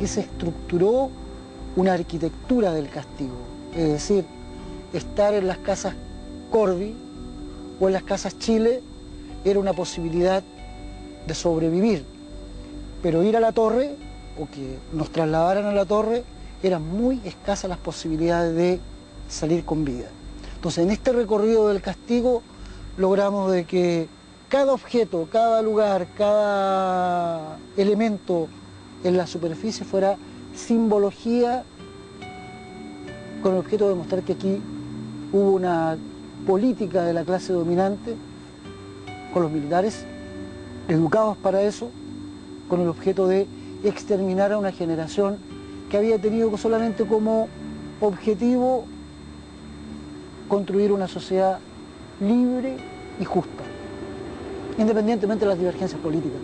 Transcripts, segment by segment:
aquí se estructuró una arquitectura del castigo. Es decir, estar en las casas Corby o en las casas Chile era una posibilidad de sobrevivir, pero ir a la torre o que nos trasladaran a la torre eran muy escasas las posibilidades de salir con vida. Entonces, en este recorrido del castigo logramos de que cada objeto, cada lugar, cada elemento en la superficie fuera simbología, con el objeto de mostrar que aquí hubo una política de la clase dominante con los militares educados para eso, con el objeto de exterminar a una generación que había tenido solamente como objetivo construir una sociedad libre y justa, independientemente de las divergencias políticas.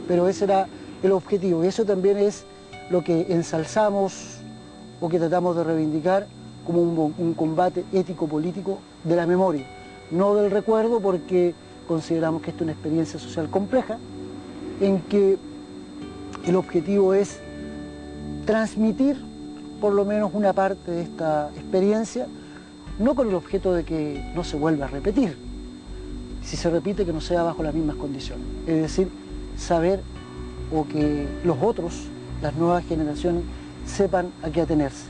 Pero ese era el objetivo, y eso también es lo que ensalzamos o que tratamos de reivindicar como un combate ético-político de la memoria, no del recuerdo, porque consideramos que esta es una experiencia social compleja, en que el objetivo es transmitir por lo menos una parte de esta experiencia, no con el objeto de que no se vuelva a repetir, si se repite que no sea bajo las mismas condiciones, es decir, saber o que los otros, las nuevas generaciones, sepan a qué atenerse.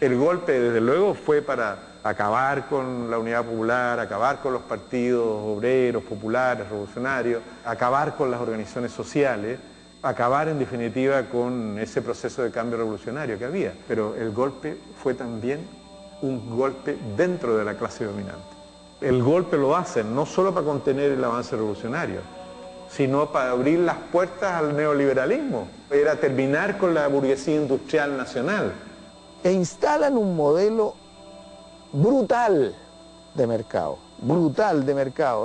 El golpe, desde luego, fue para acabar con la Unidad Popular, acabar con los partidos obreros, populares, revolucionarios, acabar con las organizaciones sociales, acabar en definitiva con ese proceso de cambio revolucionario que había. Pero el golpe fue también un golpe dentro de la clase dominante. El golpe lo hacen no solo para contener el avance revolucionario, sino para abrir las puertas al neoliberalismo. Era terminar con la burguesía industrial nacional. E instalan un modelo brutal de mercado,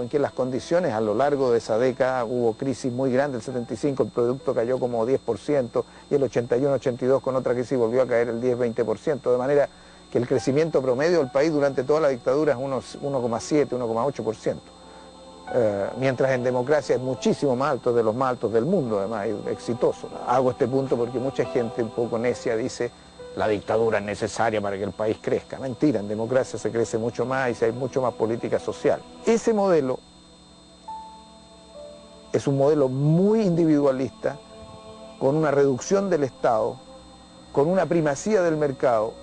en que las condiciones a lo largo de esa década hubo crisis muy grande, el 75 el producto cayó como 10% y el 81-82 con otra crisis volvió a caer el 10-20%, de manera que el crecimiento promedio del país durante toda la dictadura es unos 1,7, 1,8%, mientras en democracia es muchísimo más alto, de los más altos del mundo, además, exitoso. Hago este punto porque mucha gente un poco necia dice la dictadura es necesaria para que el país crezca. Mentira, en democracia se crece mucho más y hay mucho más política social. Ese modelo es un modelo muy individualista, con una reducción del Estado, con una primacía del mercado,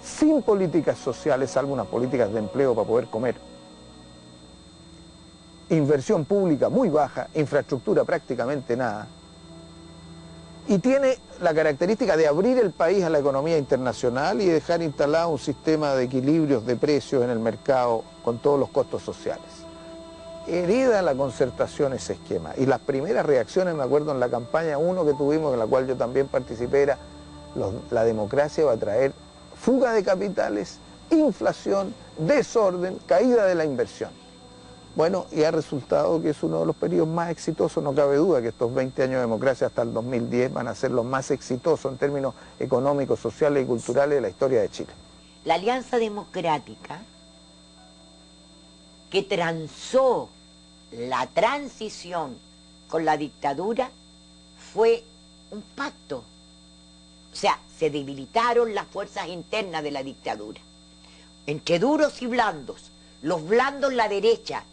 sin políticas sociales, salvo unas políticas de empleo para poder comer. Inversión pública muy baja, infraestructura prácticamente nada. Y tiene la característica de abrir el país a la economía internacional y dejar instalado un sistema de equilibrios de precios en el mercado con todos los costos sociales. Hereda la concertación ese esquema. Y las primeras reacciones, me acuerdo en la campaña 1 que tuvimos, en la cual yo también participé, era la democracia va a traer fuga de capitales, inflación, desorden, caída de la inversión. Bueno, y ha resultado que es uno de los periodos más exitosos, no cabe duda que estos 20 años de democracia hasta el 2010 van a ser los más exitosos en términos económicos, sociales y culturales de la historia de Chile. La Alianza Democrática, que transó la transición con la dictadura, fue un pacto. O sea, se debilitaron las fuerzas internas de la dictadura. Entre duros y blandos, los blandos la derecha,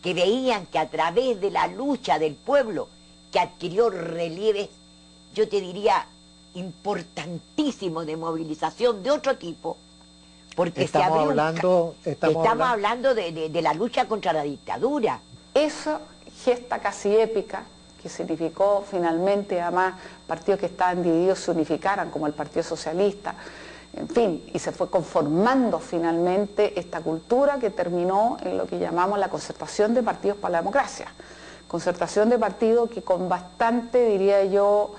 que veían que a través de la lucha del pueblo que adquirió relieves, yo te diría, importantísimos de movilización de otro tipo, porque Estamos hablando de la lucha contra la dictadura. Esa gesta casi épica, que significó finalmente, además, partidos que estaban divididos se unificaran, como el Partido Socialista, en fin, y se fue conformando finalmente esta cultura que terminó en lo que llamamos la concertación de partidos para la democracia. Concertación de partidos que con bastante, diría yo,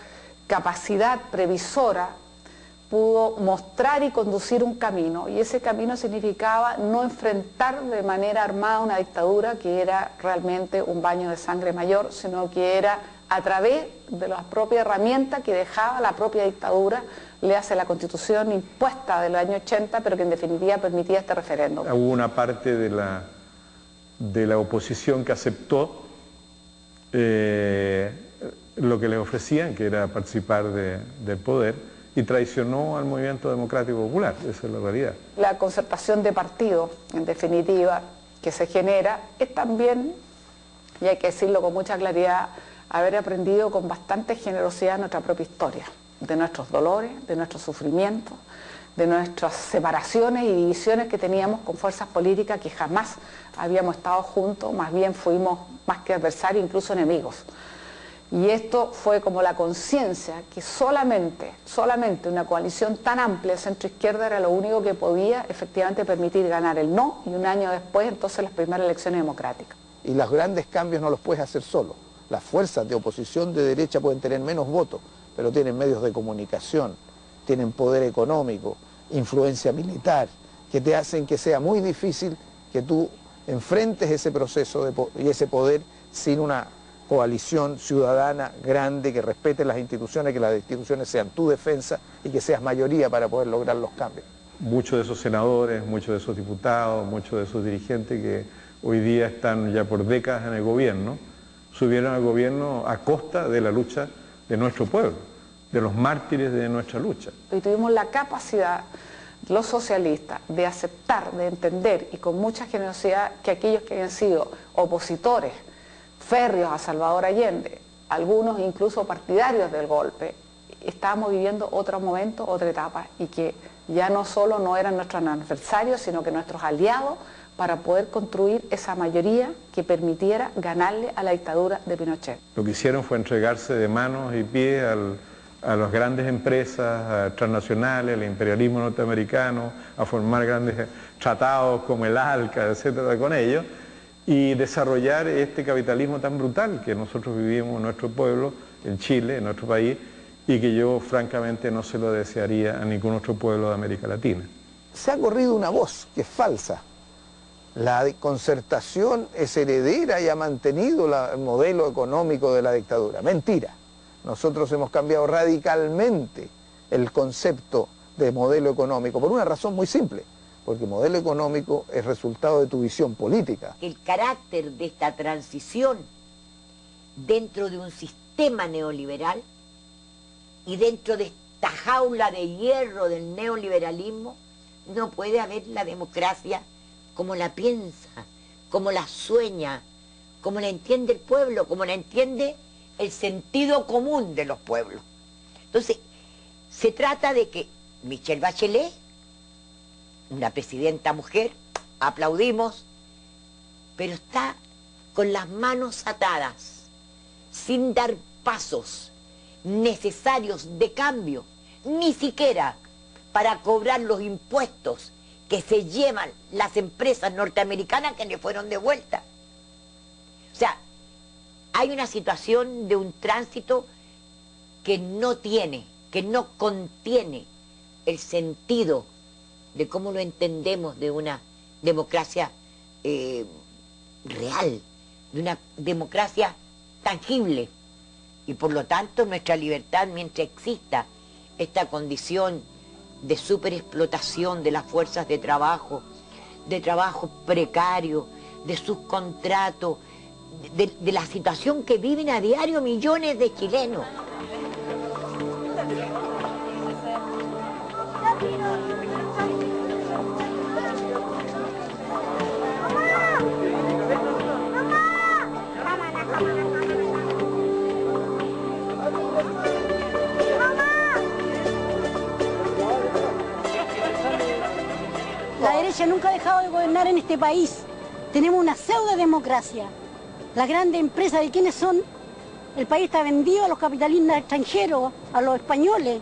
capacidad previsora pudo mostrar y conducir un camino, y ese camino significaba no enfrentar de manera armada una dictadura que era realmente un baño de sangre mayor, sino que era a través de las propias herramientas que dejaba la propia dictadura, le hace la Constitución impuesta del año 80, pero que en definitiva permitía este referéndum. Hubo una parte de la oposición que aceptó lo que les ofrecían, que era participar del poder, y traicionó al movimiento democrático popular. Esa es la realidad. La concertación de partidos, en definitiva, que se genera, es también, y hay que decirlo con mucha claridad, haber aprendido con bastante generosidad nuestra propia historia, de nuestros dolores, de nuestros sufrimientos, de nuestras separaciones y divisiones que teníamos con fuerzas políticas que jamás habíamos estado juntos, más bien fuimos más que adversarios, incluso enemigos. Y esto fue como la conciencia que solamente una coalición tan amplia de centro-izquierda era lo único que podía efectivamente permitir ganar el no, y un año después entonces las primeras elecciones democráticas. Y los grandes cambios no los puedes hacer solo. Las fuerzas de oposición de derecha pueden tener menos votos, pero tienen medios de comunicación, tienen poder económico, influencia militar, que te hacen que sea muy difícil que tú enfrentes ese proceso y ese poder sin una coalición ciudadana grande que respete las instituciones, que las instituciones sean tu defensa y que seas mayoría para poder lograr los cambios. Muchos de esos senadores, muchos de esos diputados, muchos de esos dirigentes que hoy día están ya por décadas en el gobierno, subieron al gobierno a costa de la lucha de nuestro pueblo, de los mártires de nuestra lucha. Y tuvimos la capacidad, los socialistas, de aceptar, de entender, y con mucha generosidad, que aquellos que habían sido opositores férreos a Salvador Allende, algunos incluso partidarios del golpe, estábamos viviendo otro momento, otra etapa, y que ya no solo no eran nuestros adversarios, sino que nuestros aliados para poder construir esa mayoría que permitiera ganarle a la dictadura de Pinochet. Lo que hicieron fue entregarse de manos y pies a las grandes empresas transnacionales, al imperialismo norteamericano, a formar grandes tratados como el ALCA, etcétera, con ellos, y desarrollar este capitalismo tan brutal que nosotros vivimos en nuestro pueblo, en Chile, en nuestro país, y que yo francamente no se lo desearía a ningún otro pueblo de América Latina. Se ha corrido una voz que es falsa. La concertación es heredera y ha mantenido el modelo económico de la dictadura. Mentira. Nosotros hemos cambiado radicalmente el concepto de modelo económico por una razón muy simple. Porque el modelo económico es resultado de tu visión política. El carácter de esta transición dentro de un sistema neoliberal y dentro de esta jaula de hierro del neoliberalismo, no puede haber la democracia como la piensa, como la sueña, como la entiende el pueblo, como la entiende el sentido común de los pueblos. Entonces, se trata de que Michelle Bachelet, una presidenta mujer, aplaudimos, pero está con las manos atadas, sin dar pasos necesarios de cambio, ni siquiera para cobrar los impuestos que se llevan las empresas norteamericanas que le fueron de vuelta. O sea, hay una situación de un tránsito que no contiene el sentido de cómo lo entendemos de una democracia real, de una democracia tangible. Y por lo tanto nuestra libertad, mientras exista esta condición de superexplotación de las fuerzas de trabajo precario, de subcontratos, de la situación que viven a diario millones de chilenos. derecha nunca ha dejado de gobernar en este país. Tenemos una pseudo-democracia. Las grandes empresas, ¿de quiénes son? El país está vendido a los capitalistas extranjeros, a los españoles.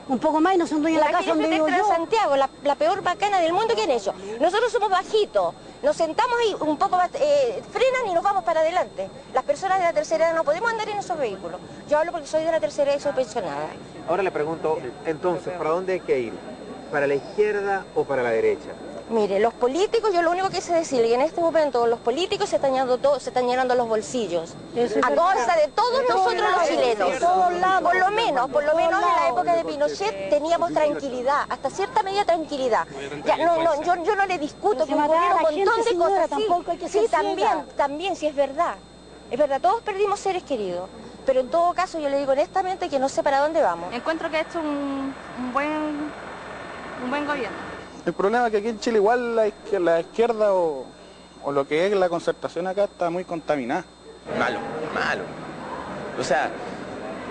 Un poco más y no son dueños de la casa donde vivo yo. Santiago, la peor bacana del mundo que han hecho. Nosotros somos bajitos, nos sentamos y un poco frenan y nos vamos para adelante. Las personas de la tercera edad no podemos andar en esos vehículos. Yo hablo porque soy de la tercera edad y soy pensionada. Ahora le pregunto, entonces, ¿para dónde hay que ir? ¿Para la izquierda o para la derecha? Mire, los políticos, yo lo único que sé decirle, que en este momento los políticos se están llenando los bolsillos. A costa de todos nosotros los chilenos. Por lo menos en la época de Pinochet teníamos tranquilidad, hasta cierta medida tranquilidad. Ya, yo no le discuto que ocurrieron un montón de cosas. Sí, también, sí es verdad. Es verdad, todos perdimos seres queridos. Pero en todo caso yo le digo honestamente que no sé para dónde vamos. Encuentro que ha hecho un buen gobierno. El problema es que aquí en Chile igual la izquierda o lo que es la concertación acá está muy contaminada. Malo. O sea,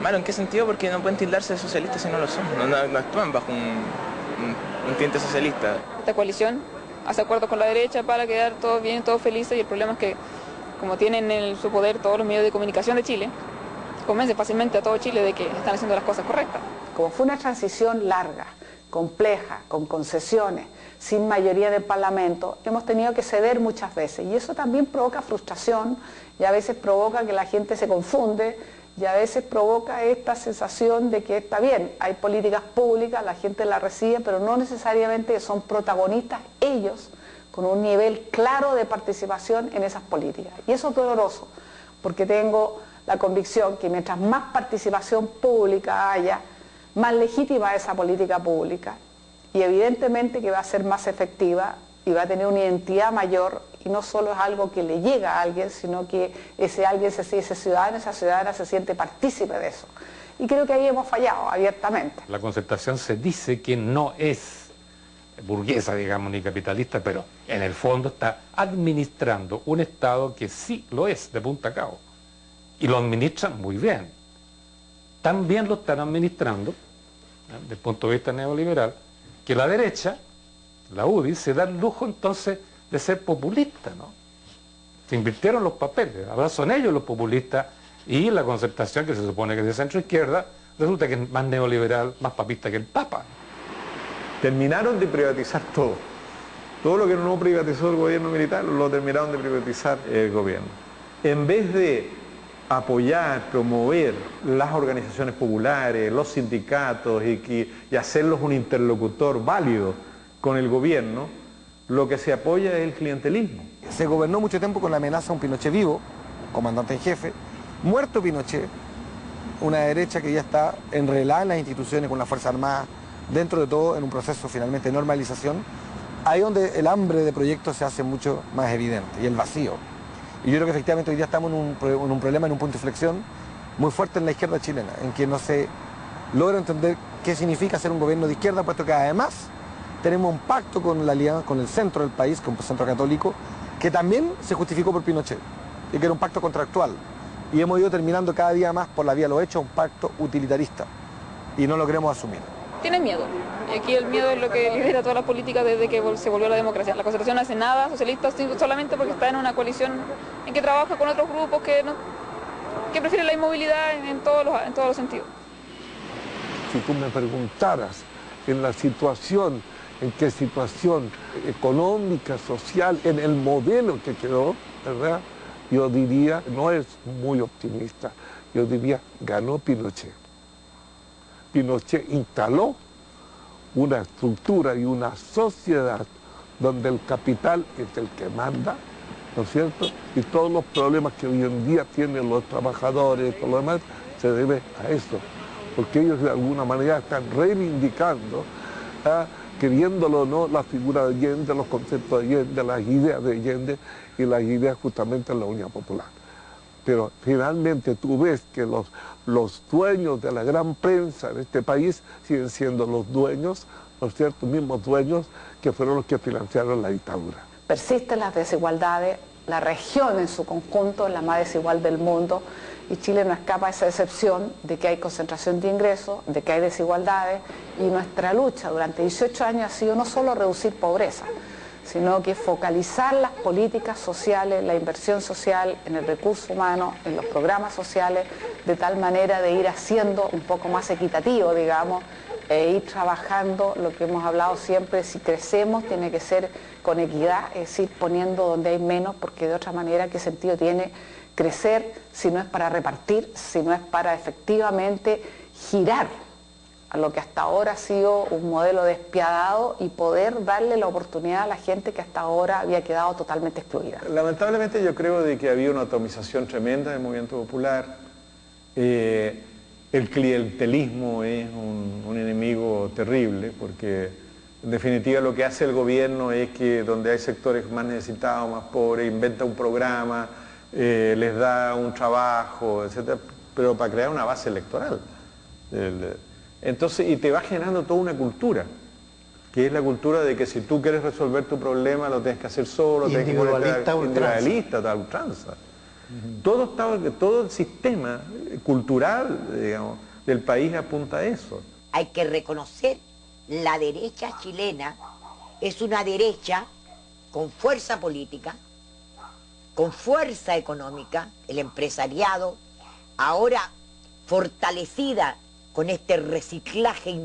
malo ¿en qué sentido? Porque no pueden tildarse de socialistas si no lo son. No actúan bajo un tinte socialista. Esta coalición hace acuerdos con la derecha para quedar todos bien, todos felices, y el problema es que, como tienen en su poder todos los medios de comunicación de Chile, convence fácilmente a todo Chile de que están haciendo las cosas correctas. Como fue una transición larga, compleja, con concesiones, sin mayoría del Parlamento, hemos tenido que ceder muchas veces, y eso también provoca frustración, y a veces provoca que la gente se confunde, y a veces provoca esta sensación de que está bien, hay políticas públicas, la gente las recibe, pero no necesariamente son protagonistas ellos, con un nivel claro de participación en esas políticas. Y eso es doloroso, porque tengo la convicción que mientras más participación pública haya, más legítima esa política pública, y evidentemente que va a ser más efectiva y va a tener una identidad mayor, y no solo es algo que le llega a alguien, sino que ese alguien, ese ciudadano, esa ciudadana se siente partícipe de eso. Y creo que ahí hemos fallado abiertamente. La concertación se dice que no es burguesa, digamos, ni capitalista, pero en el fondo está administrando un Estado que sí lo es de punta a cabo, y lo administran muy bien. También lo están administrando, desde el punto de vista neoliberal, que la derecha, la UDI, se da el lujo entonces de ser populista, ¿no? Se invirtieron los papeles, ahora son ellos los populistas, y la concertación, que se supone que es de centro izquierda, resulta que es más neoliberal, más papista que el Papa. Terminaron de privatizar todo. Todo lo que no privatizó el gobierno militar lo terminaron de privatizar el gobierno. En vez de apoyar, promover las organizaciones populares, los sindicatos y hacerlos un interlocutor válido con el gobierno, lo que se apoya es el clientelismo. Se gobernó mucho tiempo con la amenaza a un Pinochet vivo, comandante en jefe, muerto Pinochet, una derecha que ya está enrelada en las instituciones con la Fuerza Armada, dentro de todo en un proceso finalmente de normalización, ahí donde el hambre de proyectos se hace mucho más evidente, y el vacío. Y yo creo que efectivamente hoy día estamos en un problema, en un punto de inflexión muy fuerte en la izquierda chilena, en que no se logra entender qué significa ser un gobierno de izquierda, puesto que además tenemos un pacto con la alianza, con el centro del país, con el centro católico, que también se justificó por Pinochet, y que era un pacto contractual. Y hemos ido terminando cada día más por la vía de los hechos un pacto utilitarista, y no lo queremos asumir. Tienen miedo, y aquí el miedo es lo que lidera toda la política desde que se volvió la democracia. La concertación no hace nada socialista solamente porque está en una coalición en que trabaja con otros grupos que prefieren la inmovilidad en todos los sentidos. Si tú me preguntaras en la situación, en qué situación económica, social, en el modelo que quedó, ¿verdad? Yo diría, no es muy optimista, yo diría, ganó Pinochet. Pinochet instaló una estructura y una sociedad donde el capital es el que manda, ¿no es cierto? Y todos los problemas que hoy en día tienen los trabajadores y todo lo demás se debe a eso, porque ellos de alguna manera están reivindicando, queriéndolo o no, la figura de Allende, los conceptos de Allende, las ideas de Allende y las ideas justamente de la Unión Popular. Pero finalmente tú ves que los dueños de la gran prensa de este país siguen siendo los dueños, ¿no es cierto?, mismos dueños que fueron los que financiaron la dictadura. Persisten las desigualdades, la región en su conjunto es la más desigual del mundo, y Chile no escapa a esa excepción de que hay concentración de ingresos, de que hay desigualdades, y nuestra lucha durante 18 años ha sido no solo reducir pobreza, sino que focalizar las políticas sociales, la inversión social en el recurso humano, en los programas sociales, de tal manera de ir haciendo un poco más equitativo, digamos, e ir trabajando lo que hemos hablado siempre: si crecemos tiene que ser con equidad, es decir, poniendo donde hay menos, porque de otra manera ¿qué sentido tiene crecer si no es para repartir, si no es para efectivamente girar a lo que hasta ahora ha sido un modelo despiadado y poder darle la oportunidad a la gente que hasta ahora había quedado totalmente excluida? Lamentablemente yo creo de que había una atomización tremenda del movimiento popular. El clientelismo es un enemigo terrible, porque en definitiva lo que hace el gobierno es que donde hay sectores más necesitados, más pobres, inventa un programa, les da un trabajo, etcétera, pero para crear una base electoral. Entonces, y te va generando toda una cultura, que es la cultura de que si tú quieres resolver tu problema lo tienes que hacer solo, individualista, individualista, tal ultranza. Todo el sistema cultural, digamos, del país apunta a eso. Hay que reconocer, la derecha chilena es una derecha con fuerza política, con fuerza económica, el empresariado, ahora fortalecida con este reciclaje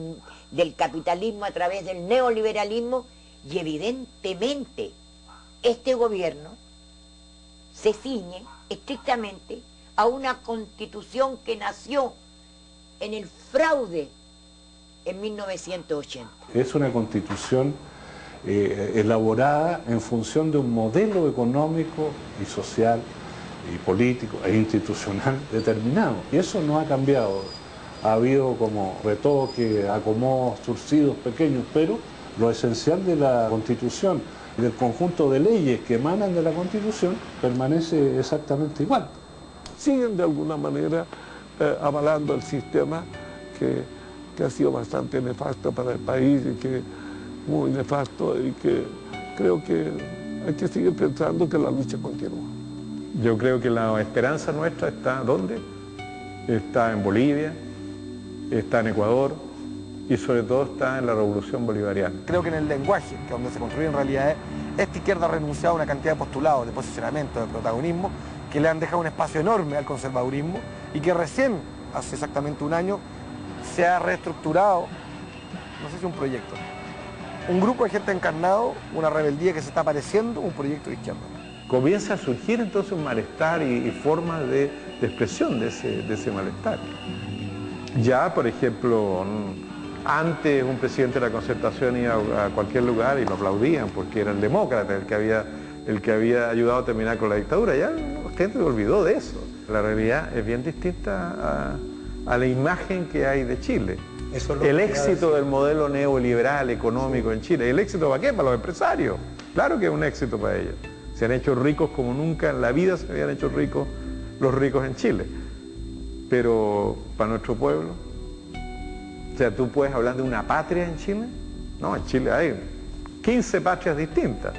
del capitalismo a través del neoliberalismo, y evidentemente este gobierno se ciñe estrictamente a una constitución que nació en el fraude en 1980. Es una constitución elaborada en función de un modelo económico y social y político e institucional determinado, y eso no ha cambiado. Ha habido como retoques, acomodos, surcidos pequeños, pero lo esencial de la Constitución y del conjunto de leyes que emanan de la Constitución permanece exactamente igual. Siguen de alguna manera avalando el sistema que ha sido bastante nefasto para el país, y que muy nefasto, y que creo que hay que seguir pensando que la lucha continúa. Yo creo que la esperanza nuestra está ¿dónde? Está en Bolivia, está en Ecuador y sobre todo está en la revolución bolivariana. Creo que en el lenguaje, que es donde se construyen realidades, esta izquierda ha renunciado a una cantidad de postulados, de posicionamiento, de protagonismo, que le han dejado un espacio enorme al conservadurismo, y que recién, hace exactamente un año, se ha reestructurado, no sé si un proyecto, un grupo de gente encarnado, una rebeldía que se está apareciendo, un proyecto de izquierda. Comienza a surgir entonces un malestar y formas de expresión de ese malestar. Ya, por ejemplo, antes un presidente de la Concertación iba a cualquier lugar y lo aplaudían porque era el demócrata el que había ayudado a terminar con la dictadura. Ya la gente se olvidó de eso. La realidad es bien distinta a la imagen que hay de Chile. El éxito del modelo neoliberal económico en Chile. ¿El éxito para qué? Para los empresarios. Claro que es un éxito para ellos. Se han hecho ricos como nunca en la vida se habían hecho ricos los ricos en Chile. Pero para nuestro pueblo, o sea, ¿tú puedes hablar de una patria en Chile? No, en Chile hay 15 patrias distintas.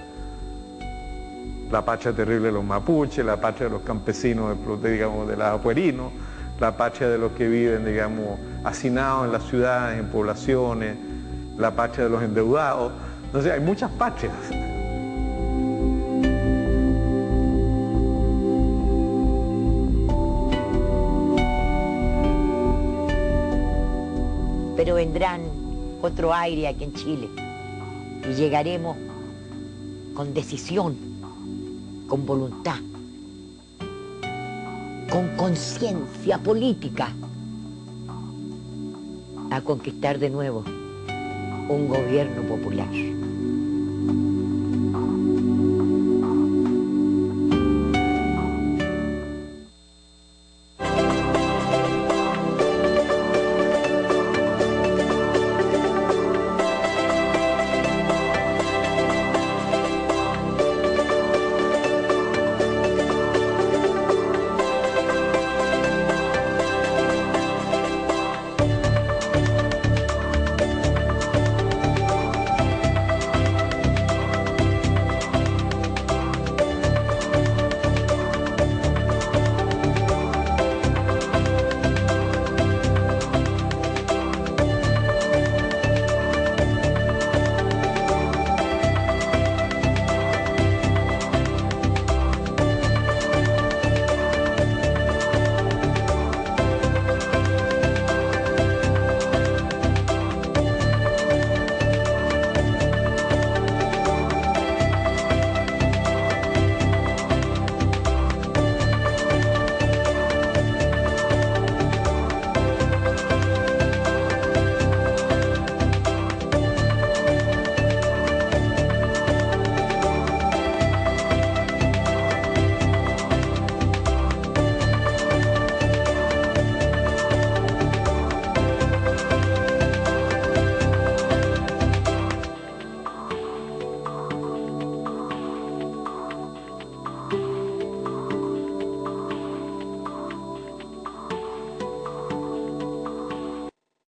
La patria terrible de los mapuches, la patria de los campesinos, digamos, de los apuerinos, la patria de los que viven, digamos, hacinados en las ciudades, en poblaciones, la patria de los endeudados. No sé, hay muchas patrias. Pero vendrán otro aire aquí en Chile y llegaremos con decisión, con voluntad, con conciencia política a conquistar de nuevo un gobierno popular.